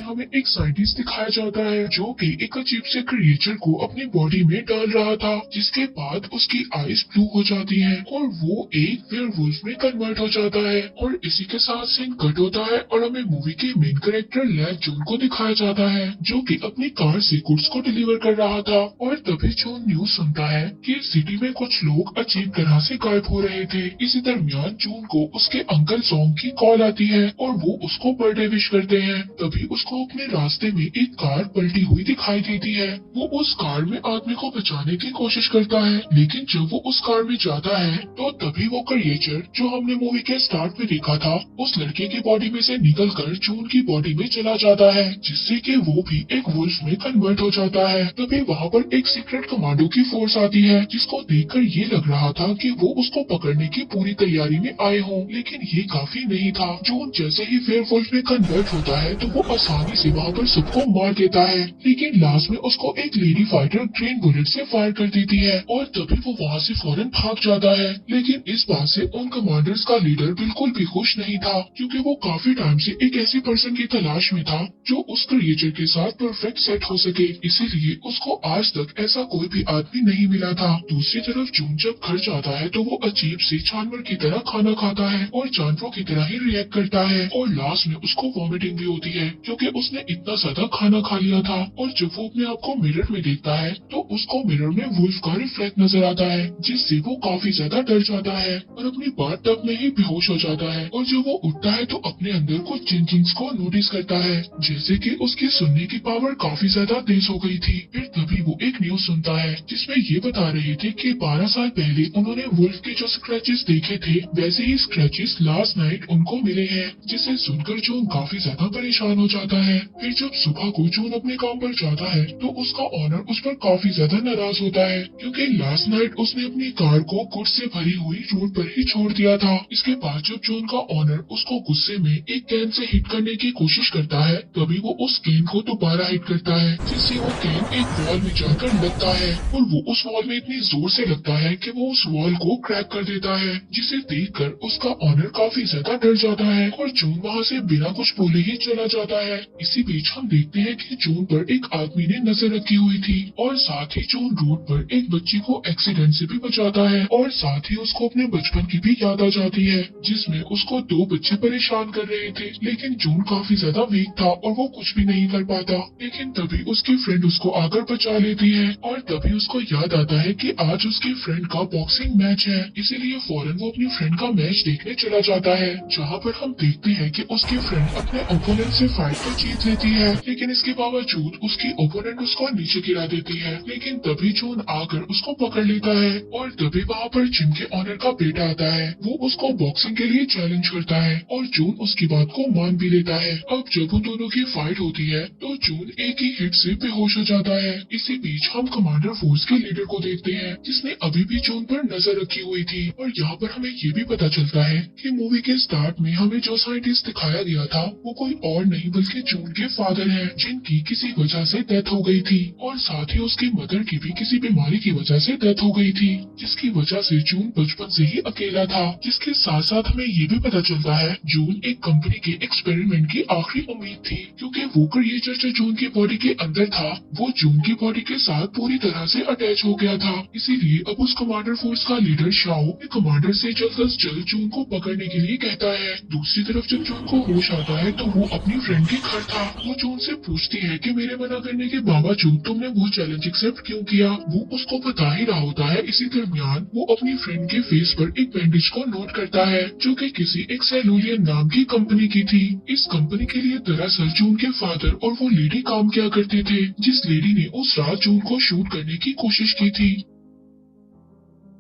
में हमें एक साइंटिस्ट दिखाया जाता है जो कि एक अजीब से क्रिएचर को अपनी बॉडी में डाल रहा था, जिसके बाद उसकी आईज ब्लू हो जाती हैं और वो एक वेयरवुल्फ में कन्वर्ट हो जाता है। और इसी के साथ सीन कट होता है और हमें मूवी के मेन कैरेक्टर लैक जून को दिखाया जाता है जो कि अपनी कार से गुड्स को डिलीवर कर रहा था। और तभी जून न्यूज सुनता है कि सिटी में कुछ लोग अजीब तरह से गायब हो रहे थे। इसी दरमियान जून को उसके अंकल सॉन्ग की कॉल आती है और वो उसको बर्थडे विश करते हैं। तभी उसको अपने रास्ते में एक कार पलटी हुई दिखाई देती है। वो उस कार में आदमी को बचाने की कोशिश करता है, लेकिन जब वो उस कार में जाता है तो तभी वो क्रिएचर जो हमने मूवी के स्टार्ट में देखा था उस लड़के की बॉडी में से निकलकर जून की बॉडी में चला जाता है, जिससे कि वो भी एक वुल्फ में कन्वर्ट हो जाता है। तभी वहाँ पर एक सीक्रेट कमांडो की फोर्स आती है, जिसको देखकर ये लग रहा था कि वो उसको पकड़ने की पूरी तैयारी में आए हों, लेकिन ये काफी नहीं था। जून जैसे ही वेयरवुल्फ में कन्वर्ट होता है तो वो आसानी से वहाँ पर सबको मार देता है, लेकिन लास्ट में उसको एक लेडी फाइटर ग्रीन बुलेट से फायर कर देती है और तभी वो वहाँ से फौरन भाग जाता है। लेकिन इस बात से उन कमांडर्स का लीडर बिल्कुल भी खुश नहीं था, क्योंकि वो काफी टाइम से एक ऐसी पर्सन की तलाश में था जो उस क्रिएचर के साथ परफेक्ट सेट हो सके, इसीलिए उसको आज तक ऐसा कोई भी आदमी नहीं मिला था। दूसरी तरफ जून जब घर जाता है तो वो अजीब से जानवर की तरह खाना खाता है और जानवरों की तरह ही रिएक्ट करता है और लास्ट में उसको वॉमिटिंग भी होती है, क्योंकि उसने इतना ज्यादा खाना खा लिया था। और जब वो अपने आप को मिरर में देखता है तो उसको मिरर में वुल्फ का रिफ्लेक्ट नजर आता है, जिससे वो काफी ज्यादा डर जाता है और अपनी बात तब में ही बेहोश हो जाता है। और जब वो उठता है तो अपने अंदर कुछ चेंजिंग्स को नोटिस करता है, जैसे कि उसकी सुनने की पावर काफी ज्यादा तेज हो गई थी। फिर तभी वो एक न्यूज सुनता है जिसमें ये बता रहे थे कि 12 साल पहले उन्होंने वुल्फ के जो स्क्रैचेस देखे थे वैसे ही स्क्रैचेस लास्ट नाइट उनको मिले हैं, जिसे सुनकर जून काफी ज्यादा परेशान हो जाता है। फिर जब सुबह को जून अपने काम पर जाता है तो उसका ऑनर उस पर काफी ज्यादा नाराज होता है, क्योंकि लास्ट नाइट उसने अपनी कार को गुड्स से भरी हुई रोड पर ही छोड़ दिया था। इसके बाद जब जून का ऑनर उसको गुस्से में एक कैन से हिट करने की कोशिश करता है तभी वो उस कैन को दोबारा हिट करता है, जिससे वो कैन एक वॉल में जाकर लगता है और वो उस वॉल में इतनी जोर से लगता है कि वो उस वॉल को क्रैक कर देता है, जिसे देखकर उसका ऑनर काफी ज्यादा डर जाता है और जून वहाँ से बिना कुछ बोले ही चला जाता है। इसी बीच हम देखते हैं कि जून पर एक आदमी ने नजर रखी हुई थी और साथ ही जून रोड पर एक बच्ची को एक्सीडेंट से भी बचाता है और साथ ही उसको अपने बचपन की भी याद आ जाती है, जिसमें उसको दो बच्चे परेशान कर रहे थे, लेकिन जून काफी ज्यादा वीक था और वो कुछ भी नहीं कर पाता। लेकिन तभी उसकी फ्रेंड उसको आकर बचा लेती है और तभी उसको याद आता है कि आज उसकी फ्रेंड का बॉक्सिंग मैच है, इसीलिए फौरन वो अपनी फ्रेंड का मैच देखने चला जाता है, जहाँ पर हम देखते हैं कि उसकी फ्रेंड अपने ओपोनेंट से फाइट तो जीत लेती है, लेकिन इसके बावजूद उसकी ओपोनेंट उसको नीचे गिरा देती है। लेकिन तभी जून आकर उसको पकड़ लेता है और तभी वहाँ पर जिम के ऑनर का बेटा आता है। वो उसको बॉक्सिंग के लिए चैलेंज करता है और जून उसकी बात को मान भी लेता है। अब जब उन दोनों की फाइट होती है तो जून एक ही हिट से बेहोश हो जाता है। इसी बीच हम कमांडर फोर्स के लीडर को देखते हैं, जिसने अभी भी जून पर नजर रखी हुई थी। और यहाँ पर हमें ये भी पता चलता है कि मूवी के स्टार्ट में हमें जो साइंटिस्ट दिखाया गया था वो कोई और नहीं बल्कि जून के फादर हैं, जिनकी किसी वजह से डेथ हो गई थी और साथ ही उसकी मदर की भी किसी बीमारी की वजह से डेथ हो गई थी, जिसकी वजह से जून बचपन से ही अकेला था। जिसके साथ साथ हमें ये भी पता चलता है जून एक कंपनी के एक्सपेरिमेंट की आखिरी उम्मीद थी, क्योंकि वो क्रिएचर जो जून की बॉडी के अंदर था वो जून की बॉडी के साथ पूरी तरह से अटैच हो गया था। इसीलिए अब उस कमांडर फोर्स का लीडर शाओ कमांडर से जल्द अज जल्द जून को पकड़ने के लिए कहता है। दूसरी तरफ जब जून को होश आता है तो वो अपनी फ्रेंड के घर था। वो जून से पूछती है कि मेरे मना करने के बावजूद तुमने वो चैलेंज एक्सेप्ट क्यों किया। वो उसको बता ही रहा होता है। इसी दरमियान वो अपनी फ्रेंड के फेस पर एक बैंडेज को नोट करता है जो कि किसी एक सेलुलियन नाम की कंपनी की थी। इस कंपनी के लिए दरअसल जून के फादर और वो लेडी काम किया करते थे, जिस लेडी ने उस रात जून को शूट करने की कोशिश की थी।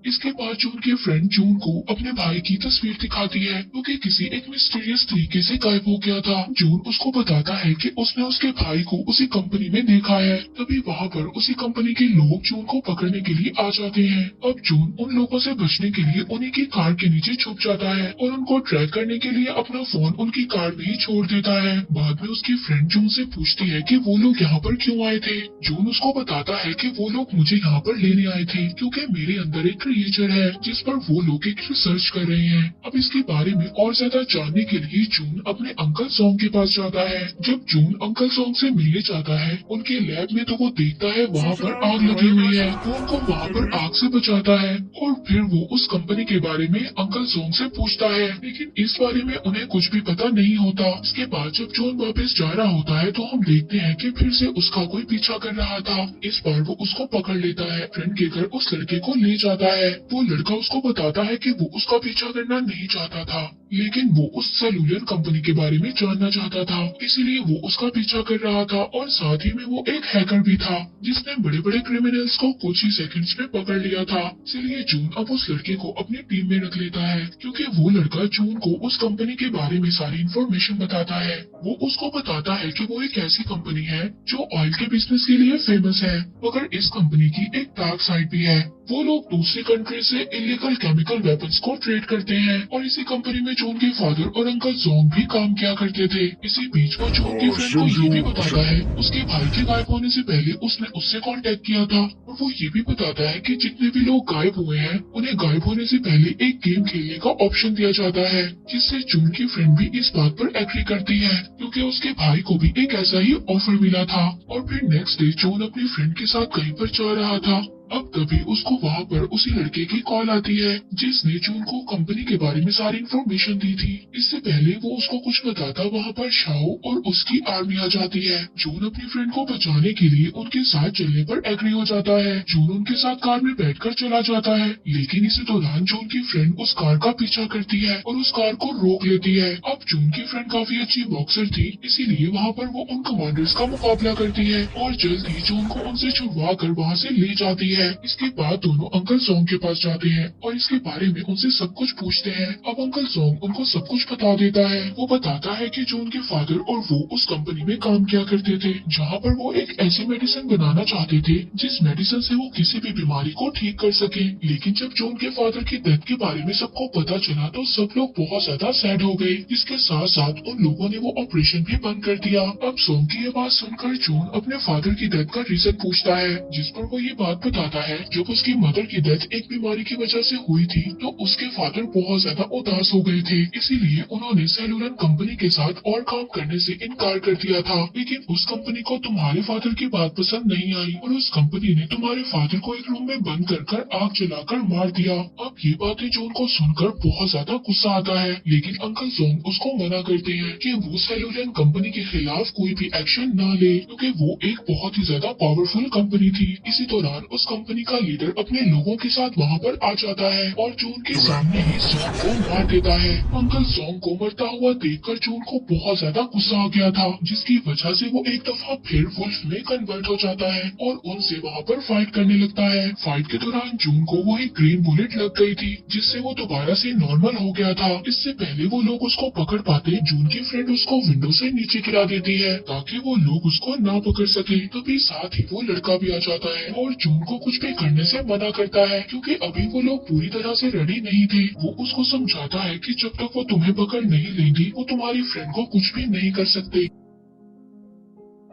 इसके बाद जून के फ्रेंड जून को अपने भाई की तस्वीर दिखाती है, क्योंकि किसी एक मिस्टीरियस तरीके से गायब हो गया था। जून उसको बताता है कि उसने उसके भाई को उसी कंपनी में देखा है। तभी वहाँ पर उसी कंपनी के लोग जून को पकड़ने के लिए आ जाते हैं। अब जून उन लोगों से बचने के लिए उन्हीं की कार के नीचे छुप जाता है और उनको ट्रैक करने के लिए अपना फोन उनकी कार में ही छोड़ देता है। बाद में उसकी फ्रेंड जून से पूछती है कि वो लोग यहाँ पर क्यों आए थे। जून उसको बताता है कि वो लोग मुझे यहाँ पर लेने आए थे, क्योंकि मेरे अंदर एक क्रिएचर है जिस पर वो लोग एक रिसर्च कर रहे हैं। अब इसके बारे में और ज्यादा जानने के लिए जून अपने अंकल सॉन्ग के पास जाता है। जब जून अंकल सॉन्ग से मिलने जाता है उनके लैब में, तो वो देखता है वहाँ पर आग लगी हुई है। वो उनको वहाँ पर आग से बचाता है और फिर वो उस कंपनी के बारे में अंकल सॉन्ग से पूछता है, लेकिन इस बारे में उन्हें कुछ भी पता नहीं होता। इसके बाद जब जॉन वापस जा रहा होता है तो हम देखते हैं कि फिर से उसका कोई पीछा कर रहा था। इस बार वो उसको पकड़ लेता है, फ्रेंड के घर उस लड़के को ले जाता है। वो लड़का उसको बताता है कि वो उसका पीछा करना नहीं चाहता था, लेकिन वो उस सेलुलर कंपनी के बारे में जानना चाहता था, इसीलिए वो उसका पीछा कर रहा था। और साथ ही में वो एक हैकर भी था जिसने बड़े बड़े क्रिमिनल्स को कुछ ही सेकंड्स में पकड़ लिया था। इसलिए जून अब उस लड़के को अपनी टीम में रख लेता है, क्योंकि वो लड़का जून को उस कंपनी के बारे में सारी इन्फॉर्मेशन बताता है। वो उसको बताता है कि वो एक ऐसी कंपनी है जो ऑयल के बिजनेस के लिए फेमस है, मगर इस कंपनी की एक डार्क साइड भी है। वो लोग दूसरी कंट्री से इलीगल केमिकल वेपन्स को ट्रेड करते हैं और इसी कंपनी में जून के फादर और अंकल जोंग भी काम किया करते थे। इसी बीच वो जून की फ्रेंड को ये भी बताता है उसके भाई के गायब होने से पहले उसने उससे कांटेक्ट किया था, और वो ये भी बताता है कि जितने भी लोग गायब हुए हैं उन्हें गायब होने से पहले एक गेम खेलने का ऑप्शन दिया जाता है, जिससे जून की फ्रेंड भी इस बात पर एग्री करती है, क्योंकि उसके भाई को भी एक ऐसा ही ऑफर मिला था। और फिर नेक्स्ट डे जून अपनी फ्रेंड के साथ कहीं पर जा रहा था। अब तभी उसको वहाँ पर उसी लड़के की कॉल आती है जिसने जून को कंपनी के बारे में सारी इन्फॉर्मेशन दी थी। इससे पहले वो उसको कुछ बताता वहाँ पर शाओ और उसकी आर्मी आ जाती है। जून अपनी फ्रेंड को बचाने के लिए उनके साथ चलने पर एग्री हो जाता है। जून उनके साथ कार में बैठकर चला जाता है, लेकिन इसी दौरान जून की फ्रेंड उस कार का पीछा करती है और उस कार को रोक लेती है। अब जून की फ्रेंड काफी अच्छी बॉक्सर थी, इसीलिए वहाँ पर वो उन कमांडर्स का मुकाबला करती है और जल्द ही जून को उनसे छुड़वा कर वहाँ से ले जाती है। इसके बाद दोनों अंकल सॉन्ग के पास जाते हैं और इसके बारे में उनसे सब कुछ पूछते हैं। अब अंकल सॉन्ग उनको सब कुछ बता देता है। वो बताता है कि जून के फादर और वो उस कंपनी में काम किया करते थे जहाँ पर वो एक ऐसी मेडिसिन बनाना चाहते थे जिस मेडिसिन से वो किसी भी बीमारी को ठीक कर सके। लेकिन जब जून के फादर की डेथ के बारे में सबको पता चला तो सब लोग बहुत ज्यादा सैड हो गए। इसके साथ साथ उन लोगों ने वो ऑपरेशन भी बंद कर दिया। अब सॉन्ग की ये बात सुनकर जून अपने फादर की डेथ का रीजन पूछता है, जिस पर वो ये बात बताता है जब उसकी मदर की डेथ एक बीमारी की वजह से हुई थी तो उसके फादर बहुत ज्यादा उदास हो गए थे, इसीलिए उन्होंने सेलुलर कंपनी के साथ और काम करने से इनकार कर दिया था। लेकिन उस कंपनी को तुम्हारे फादर की बात पसंद नहीं आई और उस कंपनी ने तुम्हारे फादर को एक रूम में बंद कर आग जलाकर मार दिया। अब ये बातें जून को सुनकर बहुत ज्यादा गुस्सा आता है, लेकिन अंकल जोंग उसको मना करते हैं कि वो सेलुलर कंपनी के खिलाफ कोई भी एक्शन न ले, क्योंकि वो एक बहुत ही ज्यादा पावरफुल कंपनी थी। इसी दौरान उस कंपनी का लीडर अपने लोगों के साथ वहाँ पर आ जाता है और जून के सामने ही सॉन्ग को मार देता है। अंकल सॉन्ग को मरता हुआ देखकर जून को बहुत ज्यादा गुस्सा आ गया था, जिसकी वजह से वो एक दफा फिर वुल्फ में कन्वर्ट हो जाता है और उनसे वहाँ पर फाइट करने लगता है। फाइट के दौरान जून को वो एक ग्रीन बुलेट लग गई थी, जिससे वो दोबारा से नॉर्मल हो गया था। इससे पहले वो लोग उसको पकड़ पाते, जून की फ्रेंड उसको विंडो से नीचे गिरा देती है ताकि वो लोग उसको ना पकड़ सके। तभी साथ ही वो लड़का भी आ जाता है और जून को कुछ भी करने से मना करता है, क्योंकि अभी वो लोग पूरी तरह से रेडी नहीं थे। वो उसको समझाता है कि जब तक वो तुम्हें पकड़ नहीं लेंगी वो तुम्हारी फ्रेंड को कुछ भी नहीं कर सकते।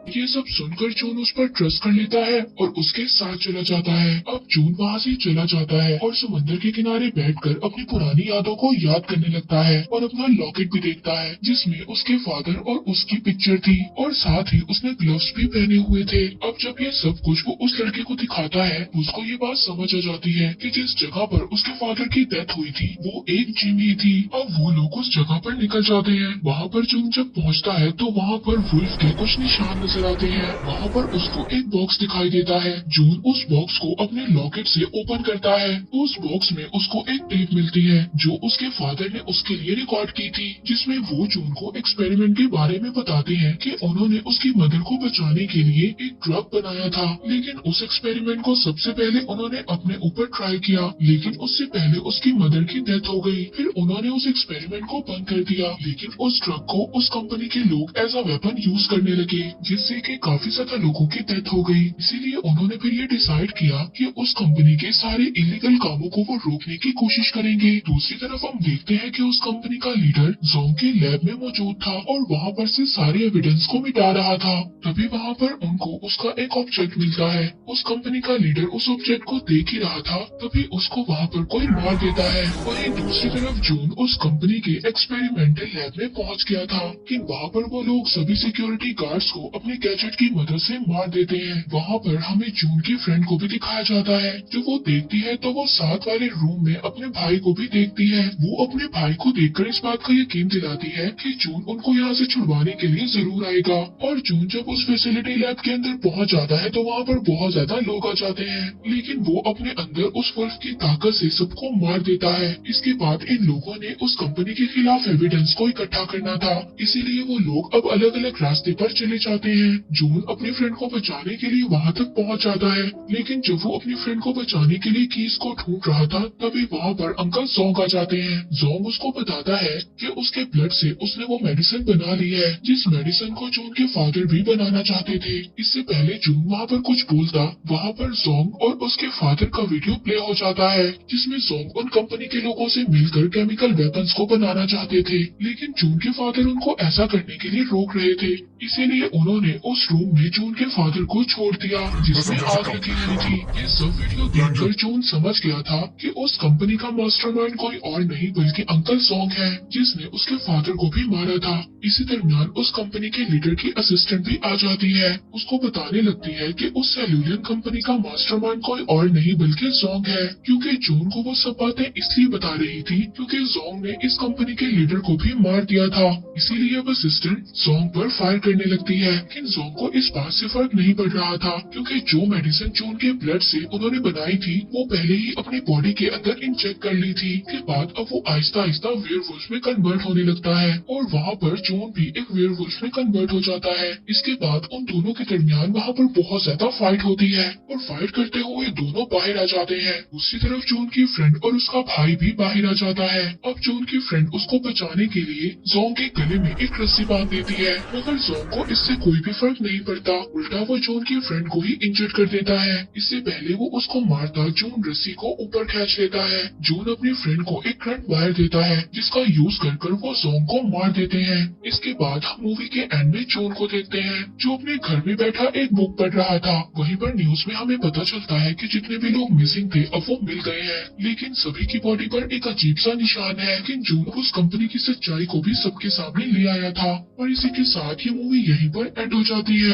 ये सब सुनकर जून उस पर ट्रस्ट कर लेता है और उसके साथ चला जाता है। अब जून वहाँ से चला जाता है और समंदर के किनारे बैठकर अपनी पुरानी यादों को याद करने लगता है और अपना लॉकेट भी देखता है जिसमें उसके फादर और उसकी पिक्चर थी और साथ ही उसने ग्लव्स भी पहने हुए थे। अब जब ये सब कुछ वो उस लड़के को दिखाता है, उसको ये बात समझ आ जाती है कि जिस जगह पर उसके फादर की डेथ हुई थी वो एक जिम ही थी। अब वो लोग उस जगह पर निकल जाते हैं। वहाँ पर जून जब पहुँचता है तो वहाँ पर वुल्फ के कुछ निशान नजर आते हैं। वहाँ पर उसको एक बॉक्स दिखाई देता है। जून उस बॉक्स को अपने लॉकेट से ओपन करता है। उस बॉक्स में उसको एक टेप मिलती है जो उसके फादर ने उसके लिए रिकॉर्ड की थी, जिसमें वो जून को एक्सपेरिमेंट के बारे में बताते हैं कि उन्होंने उसकी मदर को बचाने के लिए एक ड्रग बनाया था। लेकिन उस एक्सपेरिमेंट को सबसे पहले उन्होंने अपने ऊपर ट्राई किया, लेकिन उससे पहले उसकी मदर की डेथ हो गई। फिर उन्होंने उस एक्सपेरिमेंट को बंद कर दिया, लेकिन उस ड्रग को उस कंपनी के लोग एज अ वेपन यूज करने लगे, जिस जिससे कि काफी ज्यादा लोगों की डेथ हो गई। इसीलिए उन्होंने फिर ये डिसाइड किया कि उस कंपनी के सारे इलीगल कामों को वो रोकने की कोशिश करेंगे। दूसरी तरफ हम देखते हैं कि उस कंपनी का लीडर जोंग के लैब में मौजूद था और वहाँ पर से सारे एविडेंस को मिटा रहा था। तभी वहाँ पर उनको उसका एक ऑब्जेक्ट मिलता है। उस कंपनी का लीडर उस ऑब्जेक्ट को देख ही रहा था, तभी उसको वहाँ पर कोई मार देता है। वहीं दूसरी तरफ जून उस कंपनी के एक्सपेरिमेंटल लैब में पहुँच गया था कि वहाँ पर वो लोग सभी सिक्योरिटी गार्ड्स को अपने गैजेट की मदद से मार देते हैं। वहाँ पर हमें जून की फ्रेंड को भी दिखाया जाता है। जो वो देखती है तो वो साथ वाले रूम में अपने भाई को भी देखती है। वो अपने भाई को देखकर इस बात का यकीन दिलाती है कि जून उनको यहाँ से छुड़वाने के लिए जरूर आएगा। और जून जब उस फैसिलिटी लैब के अंदर पहुँच जाता है तो वहाँ पर बहुत ज्यादा लोग आ जाते हैं, लेकिन वो अपने अंदर उस वुल्फ की ताकत से सबको मार देता है। इसके बाद इन लोगों ने उस कंपनी के खिलाफ एविडेंस को इकट्ठा करना था, इसीलिए वो लोग अब अलग अलग रास्ते पर चले जाते हैं। जून अपनी फ्रेंड को बचाने के लिए वहाँ तक पहुँच जाता है, लेकिन जब वो अपनी फ्रेंड को बचाने के लिए कीज को ढूंढ रहा था तभी वहाँ पर अंकल जोंग आ जाते हैं। जोंग उसको बताता है कि उसके ब्लड से उसने वो मेडिसिन बना ली है, जिस मेडिसिन को जून के फादर भी बनाना चाहते थे। इससे पहले जून वहाँ पर कुछ बोलता, वहाँ पर जोंग और उसके फादर का वीडियो प्ले हो जाता है, जिसमें जोंग उन कंपनी के लोगों से मिलकर केमिकल वेपन्स को बनाना चाहते थे, लेकिन जून के फादर उनको ऐसा करने के लिए रोक रहे थे। इसीलिए उन्होंने उस रूम में जून के फादर को छोड़ दिया जिसमें आग लगी हुई थी। ये सब वीडियो देखकर जून समझ गया था कि उस कंपनी का मास्टरमाइंड कोई और नहीं बल्कि अंकल जोंग है, जिसने उसके फादर को भी मारा था। इसी दरमियान उस कंपनी के लीडर की असिस्टेंट भी आ जाती है। उसको बताने लगती है कि उस सेल्यूलियन कंपनी का मास्टरमाइंड कोई और नहीं बल्कि जोंग है, क्योंकि जून को वो सब बातें इसलिए बता रही थी क्योंकि जोंग ने इस कंपनी के लीडर को भी मार दिया था। इसीलिए अब असिस्टेंट जोंग पर फायर करने लगती है, लेकिन जोंग को इस बात से फर्क नहीं पड़ रहा था क्योंकि जो मेडिसिन जून के ब्लड से उन्होंने बनाई थी वो पहले ही अपनी बॉडी के अंदर इंजेक्ट कर ली थी। के बाद अब वो आहिस्ता आहिस्ता वेयरवुल्फ में कन्वर्ट होने लगता है और वहाँ पर जून भी एक वेयरवुल्फ में कन्वर्ट हो जाता है। इसके बाद उन दोनों के दरमियान वहाँ पर बहुत ज्यादा फाइट होती है और फाइट करते हुए दोनों बाहर आ जाते हैं। दूसरी तरफ जून की फ्रेंड और उसका भाई भी बाहर आ जाता है। अब जून की फ्रेंड उसको बचाने के लिए जोंग के गले में एक रस्सी बांध देती है, मगर जोंग को इससे कोई भी फर्क नहीं पड़ता, उल्टा वो जून की फ्रेंड को ही इंजर्ड कर देता है। इससे पहले वो उसको मारता जून रस्सी को ऊपर खींच लेता है। जून अपनी फ्रेंड को एक करंट वायर देता है जिसका यूज कर वो जोंग को मार देते हैं। इसके बाद हम मूवी के एंड में जून को देखते हैं जो अपने घर में बैठा एक बुक पढ़ रहा था। वहीं पर न्यूज में हमें पता चलता है कि जितने भी लोग मिसिंग थे अब वो मिल गए हैं, लेकिन सभी की बॉडी पर एक अजीब सा निशान है। लेकिन जून उस कंपनी की सच्चाई को भी सबके सामने ले आया था। और इसी के साथ ये मूवी यहीं पर एंड हो जाती है।